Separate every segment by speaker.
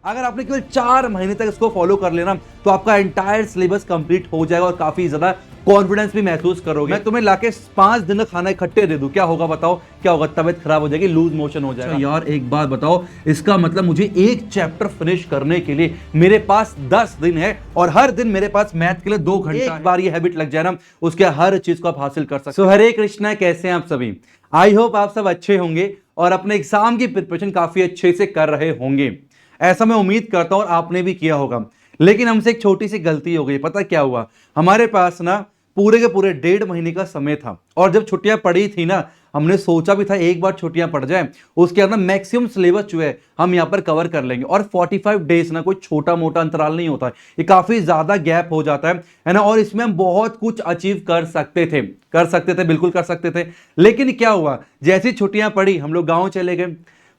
Speaker 1: अगर आपने केवल 4 महीने तक इसको फॉलो कर लेना तो आपका एंटायर सिलेबस कंप्लीट हो जाएगा और काफी ज्यादा कॉन्फिडेंस भी महसूस करोगे। मैं तुम्हें लाके 5 दिन का खाना इकट्ठे दे दूं, क्या होगा बताओ? क्या होगा? तबीयत खराब हो जाएगी, लूज मोशन हो जाएगा। यार एक बात बताओ, इसका मतलब मुझे एक चैप्टर फिनिश करने के लिए मेरे पास 10 दिन है और हर दिन मेरे पास मैथ के लिए 2 घंटे। एक बार ये हैबिट लग जाए ना, उसके हर चीज को आप हासिल कर सकते हो। हरे कृष्णा, कैसे हैं आप सभी? आई होप आप सब अच्छे होंगे और अपने एग्जाम की प्रिपरेशन काफी अच्छे से कर रहे होंगे। ऐसा मैं उम्मीद करता हूं और आपने भी किया होगा। लेकिन हमसे एक छोटी सी गलती हो गई। पता क्या हुआ? हमारे पास ना पूरे के पूरे 1.5 महीने का समय था और जब छुट्टियां पड़ी थी ना, हमने सोचा भी था एक बार छुट्टियां पड़ जाए उसके अंदर मैक्सिमम सिलेबस जो है हम यहां पर कवर कर लेंगे। और 45 डेज ना कोई छोटा मोटा अंतराल नहीं होता है, ये काफी ज्यादा गैप हो जाता है ना। और इसमें हम बहुत कुछ अचीव कर सकते थे, बिल्कुल कर सकते थे। लेकिन क्या हुआ, जैसी छुट्टियां पड़ी हम लोग गांव चले गए,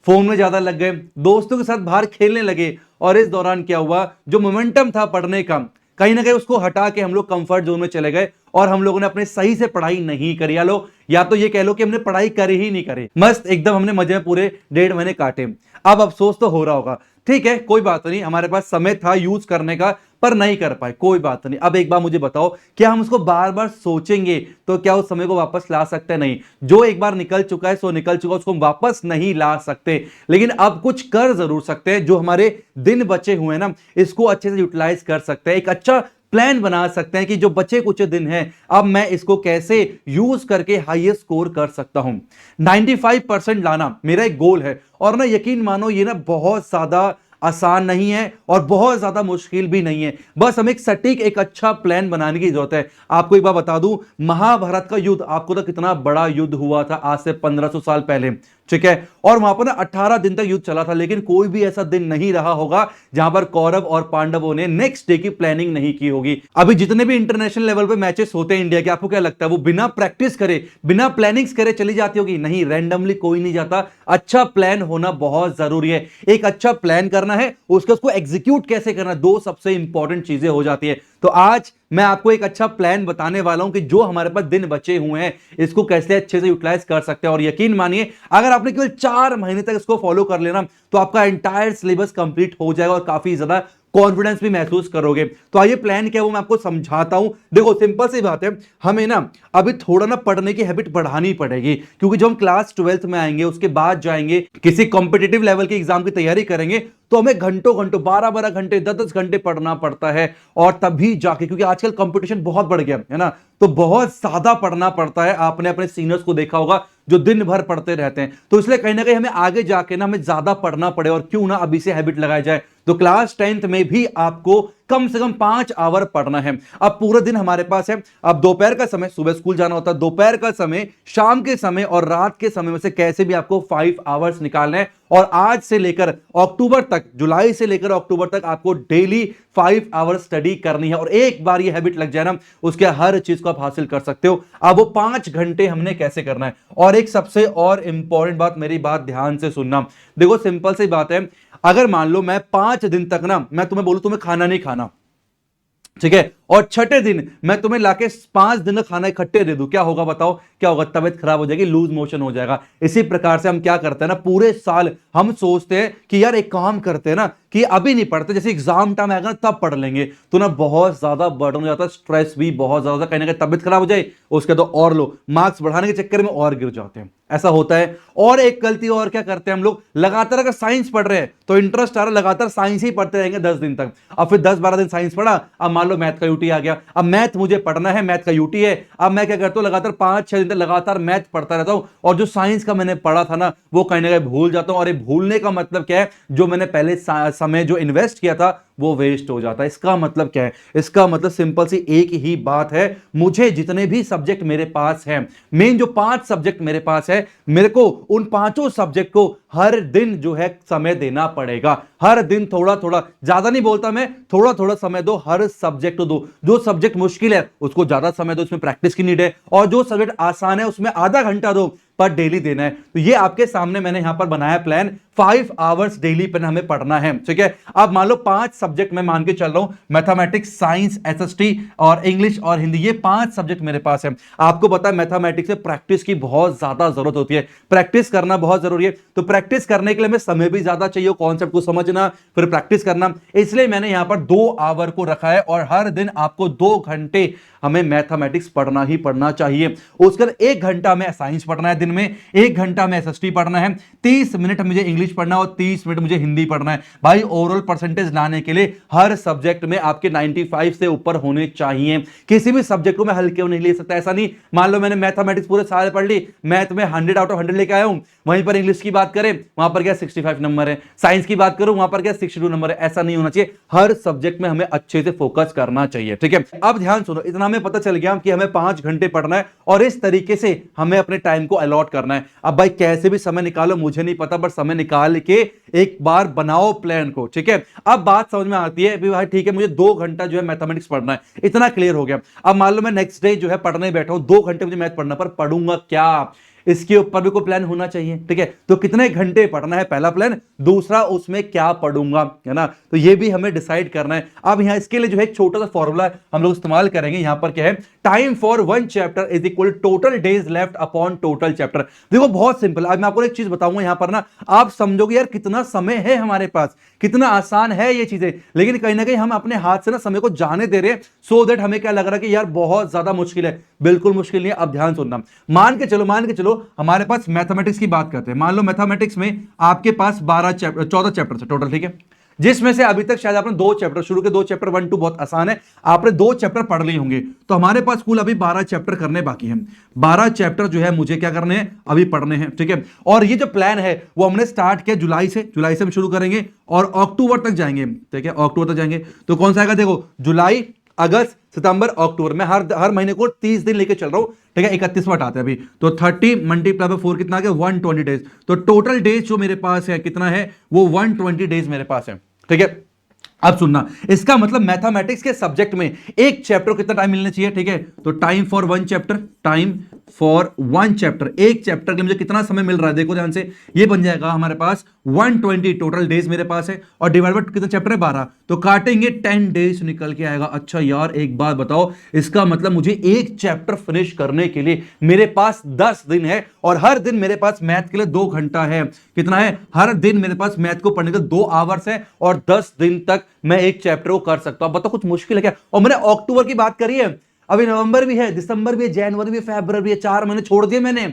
Speaker 1: फोन में ज्यादा लग गए, दोस्तों के साथ बाहर खेलने लगे। और इस दौरान क्या हुआ, जो मोमेंटम था पढ़ने का, कहीं ना कहीं उसको हटा के हम लोग कंफर्ट जोन में चले गए और हम लोगों ने अपने सही से पढ़ाई नहीं करी। या तो ये कह लो कि हमने पढ़ाई करी ही नहीं करी, मस्त एकदम हमने मजे में पूरे 1.5 महीने काटे। अब अफसोस तो हो रहा होगा, ठीक है कोई बात नहीं, हमारे पास समय था यूज करने का पर नहीं कर पाए, कोई बात नहीं। अब एक बार मुझे बताओ, क्या हम उसको बार बार सोचेंगे तो क्या उस समय को वापस ला सकते? नहीं। जो एक बार निकल चुका है सो निकल चुका, उसको हम वापस नहीं ला सकते। लेकिन अब कुछ कर जरूर सकते हैं। जो हमारे दिन बचे हुए हैं ना, इसको अच्छे से यूटिलाइज कर सकते हैं। एक अच्छा प्लान बना सकते हैं कि जो बचे कुछ दिन हैं, अब मैं इसको कैसे यूज करके हाईएस्ट स्कोर कर सकता हूं। 95% लाना मेरा एक गोल है। और ना यकीन मानो, ये ना बहुत ज्यादा आसान नहीं है और बहुत ज्यादा मुश्किल भी नहीं है। बस हमें एक सटीक एक अच्छा प्लान बनाने की जरूरत है। आपको एक बार बता दूं, महाभारत का युद्ध, आपको तो कितना बड़ा युद्ध हुआ था आज से 1500 साल पहले, ठीक है। और वहां पर ना 18 दिन तक युद्ध चला था। लेकिन कोई भी ऐसा दिन नहीं रहा होगा जहां पर कौरव और पांडवों ने नेक्स्ट डे की प्लानिंग नहीं की होगी। अभी जितने भी इंटरनेशनल लेवल पे मैचेस होते हैं इंडिया के, आपको क्या लगता है वो बिना प्रैक्टिस करे, बिना प्लानिंग्स करे चली जाती होगी? नहीं, रैंडमली कोई नहीं जाता। अच्छा प्लान होना बहुत जरूरी है। एक अच्छा प्लान करना है, उसको एग्जीक्यूट कैसे करना, दो सबसे इंपॉर्टेंट चीजें हो जाती है। तो आज मैं आपको एक अच्छा प्लान बताने वाला हूं कि जो हमारे पास दिन बचे हुए हैं इसको कैसे अच्छे से यूटिलाइज कर सकते हैं। और यकीन मानिए, अगर आपने केवल 4 महीने तक इसको फॉलो कर लेना तो आपका एंटायर सिलेबस कंप्लीट हो जाएगा और काफी ज्यादा कॉन्फिडेंस भी महसूस करोगे। तो आइए प्लान क्या है वो मैं आपको समझाता हूं। देखो सिंपल सी बात है, हमें ना अभी थोड़ा ना पढ़ने की हैबिट बढ़ानी पड़ेगी, क्योंकि जब हम क्लास 12th में आएंगे, उसके बाद जाएंगे किसी कॉम्पिटिटिव लेवल के एग्जाम की तैयारी करेंगे, तो हमें घंटों घंटों 12-12 घंटे 10-10 घंटे पढ़ना पड़ता है। और तभी जाके, क्योंकि आजकल कंपटीशन बहुत बढ़ गया है ना, तो बहुत ज्यादा पढ़ना पड़ता है। आपने अपने सीनियर्स को देखा होगा जो दिन भर पढ़ते रहते हैं। तो इसलिए कहीं ना कहीं हमें आगे जाके ना हमें ज्यादा पढ़ना पड़े, और क्यों ना अभी से हैबिट लगाई जाए। तो क्लास 10th में भी आपको कम से कम 5 आवर पढ़ना है। अब पूरा दिन हमारे पास है। अब दोपहर का समय, सुबह स्कूल जाना होता है, दोपहर का समय, शाम के समय और रात के समय में से कैसे भी आपको 5 आवर्स निकालना है। और आज से लेकर अक्टूबर तक, जुलाई से लेकर अक्टूबर तक आपको डेली 5 आवर्स स्टडी करनी है। और एक बार ये हैबिट लग जाए ना, उसके हर चीज को आप हासिल कर सकते हो। अब वो 5 घंटे हमने कैसे करना है। और एक सबसे और इंपॉर्टेंट बात, मेरी बात ध्यान से सुनना। देखो सिंपल सी बात है, अगर मान लो मैं 5 दिन तक ना मैं तुम्हें बोलूं तुम्हें खाना नहीं खाना, ठीक है, और छठे दिन मैं तुम्हें लाके 5 दिन का खाना इकट्ठे दे दूं, क्या होगा बताओ? क्या होगा? तबीयत खराब हो जाएगी, लूज मोशन हो जाएगा। इसी प्रकार से हम क्या करते हैं ना, पूरे साल हम सोचते हैं कि यार एक काम करते हैं ना कि अभी नहीं पढ़ते, जैसे एग्जाम टाइम आएगा तब पढ़ लेंगे। तो ना बहुत ज्यादा बर्डन हो जाता है, स्ट्रेस भी बहुत ज्यादा, कहीं ना कहीं तबीयत खराब हो जाए उसके तो और लो, मार्क्स बढ़ाने के चक्कर में और गिर जाते हैं, ऐसा होता है। और एक गलती और क्या करते हैं हम लोग, लगातार अगर साइंस पढ़ रहे हैं तो इंटरेस्ट आ रहा है, लगातार साइंस ही पढ़ते रहेंगे 10 दिन तक। अब फिर 10-12 दिन साइंस पढ़ा, अब मान लो मैथ का यूटी आ गया, अब मैथ मुझे पढ़ना है, मैथ का यूटी है। अब मैं क्या करता हूं, लगातार 5-6 दिन तक लगातार मैथ पढ़ता रहता हूं, और जो साइंस का मैंने पढ़ा था ना वो कहीं ना कहीं भूल जाता हूं। और ये भूलने का मतलब क्या है, जो मैंने पहले समय जो इन्वेस्ट किया था वो वेस्ट हो जाता है। इसका मतलब क्या है? इसका मतलब सिंपल सी एक ही बात है, मुझे जितने भी सब्जेक्ट मेरे पास हैं, मेन जो 5 सब्जेक्ट मेरे पास है, मेरे को उन 5 सब्जेक्ट को हर दिन जो है समय देना पड़ेगा। हर दिन थोड़ा थोड़ा, ज्यादा नहीं बोलता मैं, थोड़ा थोड़ा समय दो, हर सब्जेक्ट को दो। जो सब्जेक्ट मुश्किल है उसको ज्यादा समय दो, उसमें प्रैक्टिस की नीड है। और जो सब्जेक्ट आसान है उसमें आधा घंटा दो, पर डेली देना है। तो ये आपके सामने मैंने यहां पर बनाया प्लान, 5 आवर्स डेली पर हमें पढ़ना है, ठीक है। अब मान लो 5 सब्जेक्ट मैं मान के चल रहा हूं, मैथमेटिक्स, साइंस, एसएसटी और इंग्लिश और हिंदी, ये 5 सब्जेक्ट मेरे पास है। आपको पता है मैथमेटिक्स में प्रैक्टिस की बहुत ज्यादा जरूरत होती है, प्रैक्टिस करना बहुत जरूरी है। तो प्रैक्टिस करने के लिए हमें समय भी ज्यादा चाहिए, कॉन्सेप्ट को समझना फिर प्रैक्टिस करना, इसलिए मैंने यहां पर 2 आवर को रखा है और हर दिन आपको 2 घंटे हमें मैथमेटिक्स पढ़ना ही पढ़ना चाहिए। उसके बाद 1 घंटा में साइंस पढ़ना है दिन में, 1 घंटा में एसएसटी पढ़ना है, 30 मिनट मुझे इंग्लिश पढ़ना है और 30 मिनट मुझे हिंदी पढ़ना है। भाई ओवरऑल परसेंटेज लाने के लिए हर सब्जेक्ट में आपके 95 से ऊपर होने चाहिए। किसी भी सब्जेक्ट को मैं हल्के नहीं ले सकता, ऐसा नहीं मान लो मैंने मैथमेटिक्स पूरे साल पढ़ ली, मैथ में 100 आउट ऑफ 100 लेके आया हूं, वहीं पर इंग्लिश की बात करें वहां पर क्या 65 नंबर है, साइंस की बात करूं वहां पर क्या 62 नंबर है, ऐसा नहीं होना चाहिए। हर सब्जेक्ट में हमें अच्छे से फोकस करना चाहिए, ठीक है। अब ध्यान सुनो, इतना हमें पता चल गया कि हमें 5 घंटे पढ़ना है और इस तरीके से हमें अपने टाइम को अलॉट करना है। अब भाई कैसे भी समय निकालो मुझे नहीं पता, बट समय निकाल के एक बार बनाओ प्लान को, ठीक है। अब बात समझ में आती है भाई ठीक है मुझे 2 घंटा जो है मैथमेटिक्स पढ़ना है, इतना क्लियर हो गया। अब मान लो मैं नेक्स्ट डे जो है पढ़ने बैठा हूं, 2 घंटे मुझे मैथ पढ़ना, पर पढ़ूंगा क्या, इसके ऊपर भी कोई प्लान होना चाहिए, ठीक है। तो कितने घंटे पढ़ना है पहला प्लान, दूसरा उसमें क्या पढ़ूंगा, है ना, तो ये भी हमें डिसाइड करना है। अब यहां इसके लिए जो है एक छोटा सा फॉर्मूला हम लोग इस्तेमाल करेंगे। यहां पर क्या है, time for 1 chapter is equal total days left upon total chapter. देखो बहुत सिंपल, आज मैं आपको एक चीज बताऊंगा यहां पर ना, आप समझोगे यार कितना समय है हमारे पास, कितना आसान है ये चीजें, लेकिन कहीं ना कहीं हम अपने हाथ से ना समय को जाने दे रहे हैं, सो दैट हमें क्या लग रहा है कि यार बहुत ज्यादा मुश्किल है। बिल्कुल मुश्किल नहीं है। अब ध्यान सुनना, मान के चलो हमारे पास मैथमेटिक्स की बात करते हैं। मान लो मैथमेटिक्स में आपके पास 14 चैप्टर है टोटल, ठीक है, जिसमें से अभी तक शायद आपने 2 चैप्टर शुरू के, 2 चैप्टर 1 2 बहुत आसान है, आपने 2 चैप्टर पढ़ लिए होंगे। तो हमारे पास कुल अभी 12 चैप्टर करने बाकी हैं। 12 चैप्टर जो है मुझे क्या करने हैं, अभी पढ़ने हैं, ठीक है। और ये जो प्लान है वो हमने स्टार्ट किया जुलाई से हम शुरू करेंगे और अक्टूबर तक जाएंगे, ठीक है, अक्टूबर तक जाएंगे। तो कौन सा आएगा, देखो जुलाई, अगस्त, सितंबर, अक्टूबर, मैं हर महीने को 30 दिन लेके चल रहा हूं, ठीक है। 31वां आते हैं अभी, तो 30 मल्टीप्लाई बाय 4 कितना आ गया, 120 डेज। तो टोटल डेज जो मेरे पास है कितना है, वो 120 डेज मेरे पास है, ठीक है। अब सुनना, इसका मतलब मैथमेटिक्स के सब्जेक्ट में एक चैप्टर को कितना टाइम मिलना चाहिए, ठीक है। तो time for 1 chapter, time for 1 chapter, एक चैप्टर के मुझे कितना समय मिल रहा है, देखो ध्यान से, ये बन जाएगा हमारे पास 120 टोटल डेज मेरे पास है, और डिवाइड बाय कितना चैप्टर है 12, तो काटेंगे 10 डेज निकल के आएगा। अच्छा यार एक बात बताओ, इसका मतलब मुझे एक चैप्टर फिनिश करने के लिए मेरे पास 10 दिन है, और हर दिन मेरे पास मैथ के लिए 2 घंटा है। कितना है, हर दिन मेरे पास मैथ को पढ़ने के 2 आवर्स है, और 10 दिन तक मैं एक चैप्टर को कर सकता हूं। बताओ कुछ मुश्किल है क्या। और मैंने अक्टूबर की बात करी है, अभी नवंबर भी है, दिसंबर भी है, जनवरी भी है, फरवरी भी है, 4 महीने छोड़ दिए मैंने।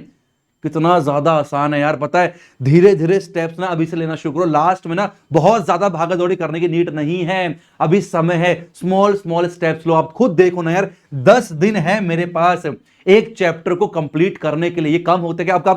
Speaker 1: कितना ज्यादा आसान है यार, पता है, धीरे धीरे स्टेप्स ना अभी से लेना शुरू करो। लास्ट में ना बहुत ज्यादा भागा दौड़ी करने की नीड नहीं है, अभी समय है, स्मॉल स्मॉल स्टेप्स लो। आप खुद देखो ना यार, 10 दिन है मेरे पास एक चैप्टर को कंप्लीट करने के लिए। ये कम होता है क्या आपका,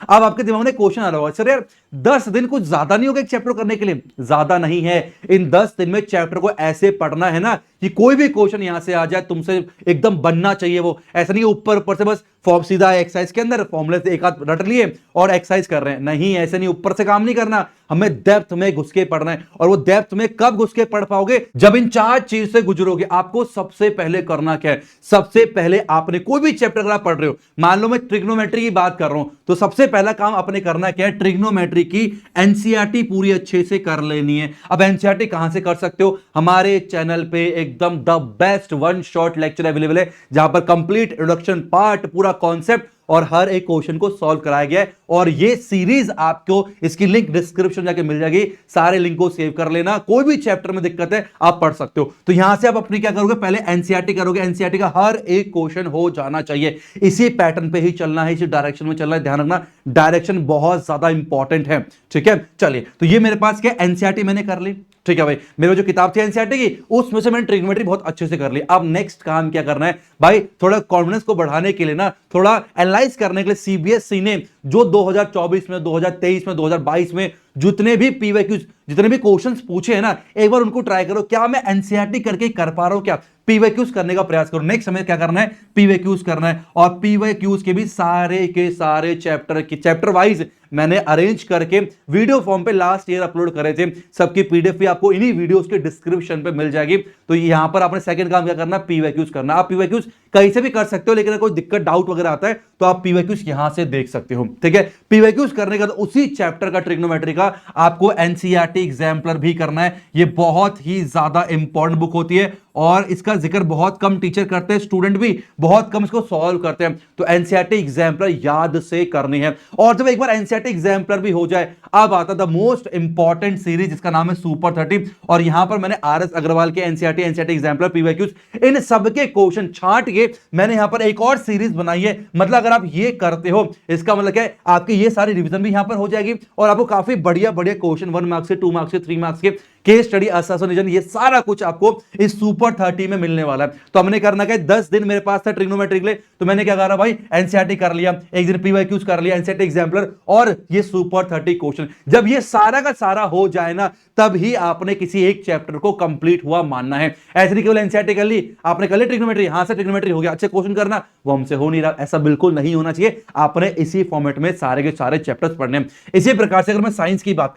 Speaker 1: अब आपके दिमाग में क्वेश्चन आ रहा होगा, सर यार 10 दिन कुछ ज्यादा नहीं होगा एक चैप्टर करने के लिए। ज्यादा नहीं है, इन 10 दिन में चैप्टर को ऐसे पढ़ना है ना कि कोई भी क्वेश्चन यहां से आ जाए तुमसे एकदम बनना चाहिए वो। ऐसा नहीं ऊपर ऊपर से बस फॉर्म सीधा एक्सरसाइज के अंदर फॉर्मूले से एक हाथ रट लिए और एक्सरसाइज कर रहे हैं, नहीं ऐसे नहीं, ऊपर से काम नहीं करना, हमें डेप्थ में घुस के पढ़ना है। और वो डेप्थ में कब घुस के पढ़ पाओगे, जब इन 4 चीज से गुजरोगे। आपको सबसे पहले करना क्या है, सबसे पहले आपने कोई भी चैप्टर अगर आप पढ़ रहे हो, मान लो मैं ट्रिग्नोमेट्री की बात कर रहा हूं, तो सबसे पहला काम आपने करना क्या है, ट्रिग्नोमेट्री की एनसीईआरटी पूरी अच्छे से कर लेनी है। अब एनसीईआरटी कहां से कर सकते हो, हमारे चैनल पे एकदम the best 1 shot lecture available है, जहां पर कंप्लीट इंट्रोडक्शन पार्ट, पूरा कॉन्सेप्ट और हर एक क्वेश्चन को सॉल्व कराया गया है। और ये सीरीज आपको, इसकी लिंक डिस्क्रिप्शन जाके मिल जाएगी, सारे लिंक को सेव कर लेना। कोई भी चैप्टर में दिक्कत है आप पढ़ सकते हो। तो यहां से आप अपनी क्या करोगे, पहले एनसीईआरटी करोगे, एनसीईआरटी का हर एक क्वेश्चन हो जाना चाहिए। इसी पैटर्न पे ही चलना है, इसी डायरेक्शन में चलना है। ध्यान रखना डायरेक्शन बहुत ज्यादा इंपॉर्टेंट है, ठीक है। चलिए, तो ये मेरे पास क्या, एनसीईआरटी मैंने कर ली, ठीक है भाई। मेरे जो किताब थी एनसीईआरटी की, उसमें से मैंने ट्रिग्नोमेट्री बहुत अच्छे से कर ली। अब नेक्स्ट काम क्या करना है भाई, थोड़ा कॉन्फिडेंस को बढ़ाने के लिए ना, थोड़ा एनालाइज करने के लिए सीबीएसई ने जो 2024 में, 2023 में, 2022 में जितने भी पीवाईक्यूज, जितने भी क्वेश्चंस पूछे हैं ना, एक बार उनको ट्राई करो, क्या मैं एनसीईआरटी करके कर पा रहा हूं क्या, पीवाईक्यूज करने का प्रयास करो। नेक्स्ट हमें क्या करना है, पीवाईक्यूज करना है, और पीवाईक्यूज के भी सारे के सारे चैप्टर वाइज मैंने अरेंज करके वीडियो फॉर्म पे लास्ट ईयर अपलोड करे थे। सबकी पीडीएफ भी आपको इन्हीं वीडियोस के डिस्क्रिप्शन पे मिल जाएगी। तो यहां पर आपने सेकंड काम क्या करना, पीवाईक्यूज करना। आप पीवाईक्यूज कहीं से भी कर सकते हो, लेकिन अगर कोई दिक्कत डाउट वगैरह आता है तो आप पीवाईक्यूज यहां से देख सकते हो, ठीक है। पीवाईक्यूज करने का तो उसी चैप्टर का ट्रिग्नोमेट्री का आपको एनसीईआरटी एग्जाम्पलर भी करना है। ये बहुत ही ज्यादा इंपॉर्टेंट बुक होती है और इसका जिक्र बहुत कम टीचर करते हैं, स्टूडेंट भी बहुत कम इसको सॉल्व करते हैं। तो एनसीईआरटी एग्जाम्पलर याद से करनी है। और जब एक बार एनसीईआरटी एग्जाम्पलर भी हो जाए, अब आता द मोस्ट इंपॉर्टेंट सीरीज जिसका नाम है सुपर 30। और यहां पर मैंने आरएस अग्रवाल के एनसीईआरटी एग्जाम्पलर पीवाईक्यूज इन सबके क्वेश्चन छांट के मैंने यहां पर एक और सीरीज बनाई है। मतलब अगर आप ये करते हो, इसका मतलब क्या है, आपकी ये सारी रिवीजन भी यहां पर हो जाएगी और आपको काफी बढ़िया बढ़िया क्वेश्चन 1 मार्क्स के, 2 मार्क्स के, 3 मार्क्स के केस स्टडी, असोसिएशन, ये सारा कुछ आपको इस सुपर 30 में मिलने वाला है। तो हमने करना क्या, 10 दिन मेरे पास था ट्रिग्नोमेट्री के लिए, तो मैंने क्या करा भाई, एनसीईआरटी कर लिया, एक दिन पीवाईक्यूज कर लिया, एनसीईआरटी एग्जाम्पलर और ये सुपर 30 क्वेश्चन। जब ये सारा का सारा हो जाए ना, तब ही आपने किसी एक चैप्टर को कंप्लीट हुआ मानना है। ऐसे नहीं केवल एनसीईआरटी कर ली, आपने कर ली ट्रिग्नोमेट्री, यहां से ट्रिग्नोमेट्री हो गया, अच्छे क्वेश्चन करना, वो हमसे हो नहीं रहा। ऐसा बिल्कुल नहीं होना चाहिए। आपने इसी फॉर्मेट में सारे के सारे चैप्टर्स पढ़ने हैं। इसी प्रकार से अगर मैं साइंस की बात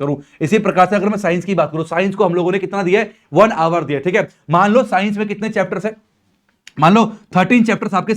Speaker 1: करूं, साइंस को हम लोगों ने कितना दिया है, 1 आवर दिया, ठीक है। मान लो साइंस में कितने चैप्टर्स है, मान लो 13 चैप्टर्स आपके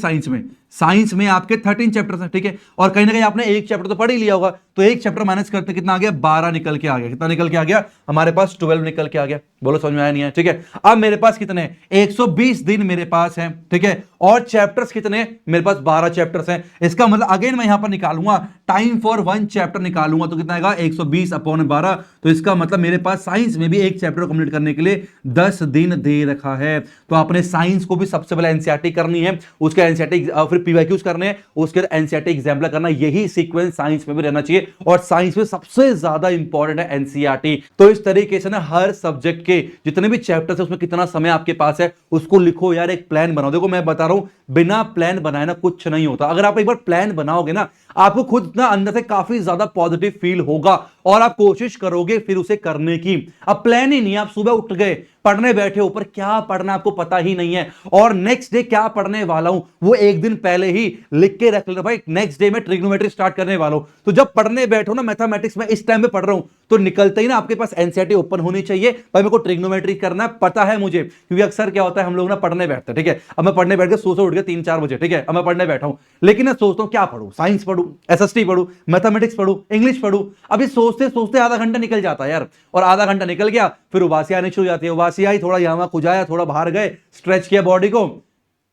Speaker 1: साइंस में आपके 13 चैप्टर्स हैं, ठीक है। और कहीं ना कहीं आपने एक चैप्टर तो पढ़ ही लिया होगा, तो एक चैप्टर माइनस करते कितना आ गया, 12 निकल के आ गया। कितना निकल के आ गया, हमारे पास 12 निकल के आ गया। बोलो समझ में आया नहीं है, ठीक है। अब मेरे पास कितने हैं, 120 दिन मेरे पास हैं, ठीक है। और चैप्टर्स कितने, मेरे पास 12 चैप्टर्स हैं। इसका मतलब अगेन मैं यहां पर निकालूंगा टाइम फॉर 1 चैप्टर निकालूंगा, तो कितना आएगा, 120/12। तो इसका मतलब मेरे पास साइंस में भी एक चैप्टर कंप्लीट करने के लिए 10 दिन दे रखा है। तो आपने साइंस को भी सबसे पहले एनसीईआरटी करनी है, उसके एनसीईआरटी फिर पीवाईक्यूज करने हैं, उसके बाद एनसीईआरटी एग्जाम्पलर करना। यही सीक्वेंस साइंस में भी रहना चाहिए और साइंस में सबसे ज्यादा इंपॉर्टेंट है एनसीईआरटी। तो इस तरीके से ना हर सब्जेक्ट के जितने भी चैप्टर्स है उसमें कितना समय आपके पास है उसको लिखो यार, एक प्लान बनाओ। देखो मैं बता रहा हूं, बिना प्लान बनाए ना कुछ नहीं होता। अगर आप एक बार प्लान बनाओगे ना, आपको खुद ना अंदर से काफी ज्यादा पॉजिटिव फील होगा और आप कोशिश करोगे फिर उसे करने की। अब प्लान ही नहीं, आप सुबह उठ गए, पढ़ने बैठे, ऊपर क्या पढ़ना आपको पता ही नहीं है और नेक्स्ट डे क्या पढ़ने वाला हूं वो एक दिन पहले ही लिख के रख लेना, भाई नेक्स्ट डे में ट्रिग्नोमेट्री स्टार्ट करने वाला हूं। तो जब पढ़ने बैठो ना, मैथमेटिक्स में इस टाइम पे पढ़ रहा हूं, तो निकलते ही ना आपके पास एनसीईआरटी ओपन होनी चाहिए, भाई मेरे को ट्रिग्नोमेट्री करना है, पता है मुझे। क्योंकि अक्सर क्या होता है, हम लोग ना पढ़ने बैठते हैं, ठीक है। अब मैं पढ़ने बैठ के सो उठ गया 3-4 बजे, ठीक है। अब मैं पढ़ने बैठा हूं, लेकिन मैं सोचता हूं क्या पढ़ूं, साइंस पढ़ूं, एसएसटी पढ़ूं, मैथमेटिक्स पढ़ूं, इंग्लिश पढ़ूं। अभी सोचते सोचते आधा घंटा निकल जाता है यार, और आधा घंटा निकल गया, फिर उबासी आनी शुरू हो जाती है। उबासी आई, थोड़ा यहां खुजाया, थोड़ा बाहर गए, स्ट्रेच किया बॉडी को,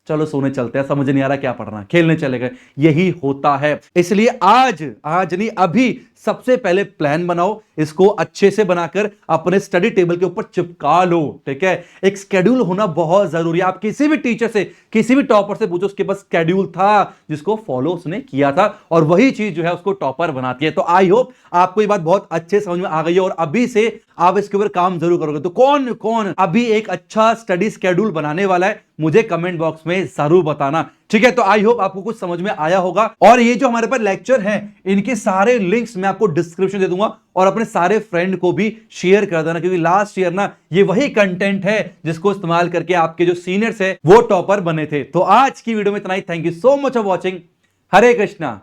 Speaker 1: चलो सोने चलते हैं, समझ नहीं आ रहा क्या पढ़ना, खेलने चले गए। यही होता है। इसलिए आज नहीं, अभी सबसे पहले प्लान बनाओ, इसको अच्छे से बनाकर अपने स्टडी टेबल के ऊपर चिपका लो, ठीक है। एक स्केड्यूल होना बहुत जरूरी है। आप किसी भी टीचर से, किसी भी टॉपर से पूछो, उसके पास स्केड्यूल था जिसको फॉलो उसने किया था, और वही चीज जो है उसको टॉपर बनाती है। तो आई होप आपको ये बात बहुत अच्छे समझ में आ गई है और अभी से आप इसके ऊपर काम जरूर करोगे। तो कौन कौन अभी एक अच्छा स्टडी स्केड्यूल बनाने वाला है, मुझे कमेंट बॉक्स में जरूर बताना, ठीक है। तो आई होप आपको कुछ समझ में आया होगा। और ये जो हमारे पास लेक्चर हैं, इनके सारे लिंक्स मैं आपको डिस्क्रिप्शन दे दूंगा और अपने सारे फ्रेंड को भी शेयर कर देना, क्योंकि लास्ट ईयर ना ये वही कंटेंट है जिसको इस्तेमाल करके आपके जो सीनियर्स है वो टॉपर बने थे। तो आज की वीडियो में इतना ही। Thank you so much for watching. Hare Krishna.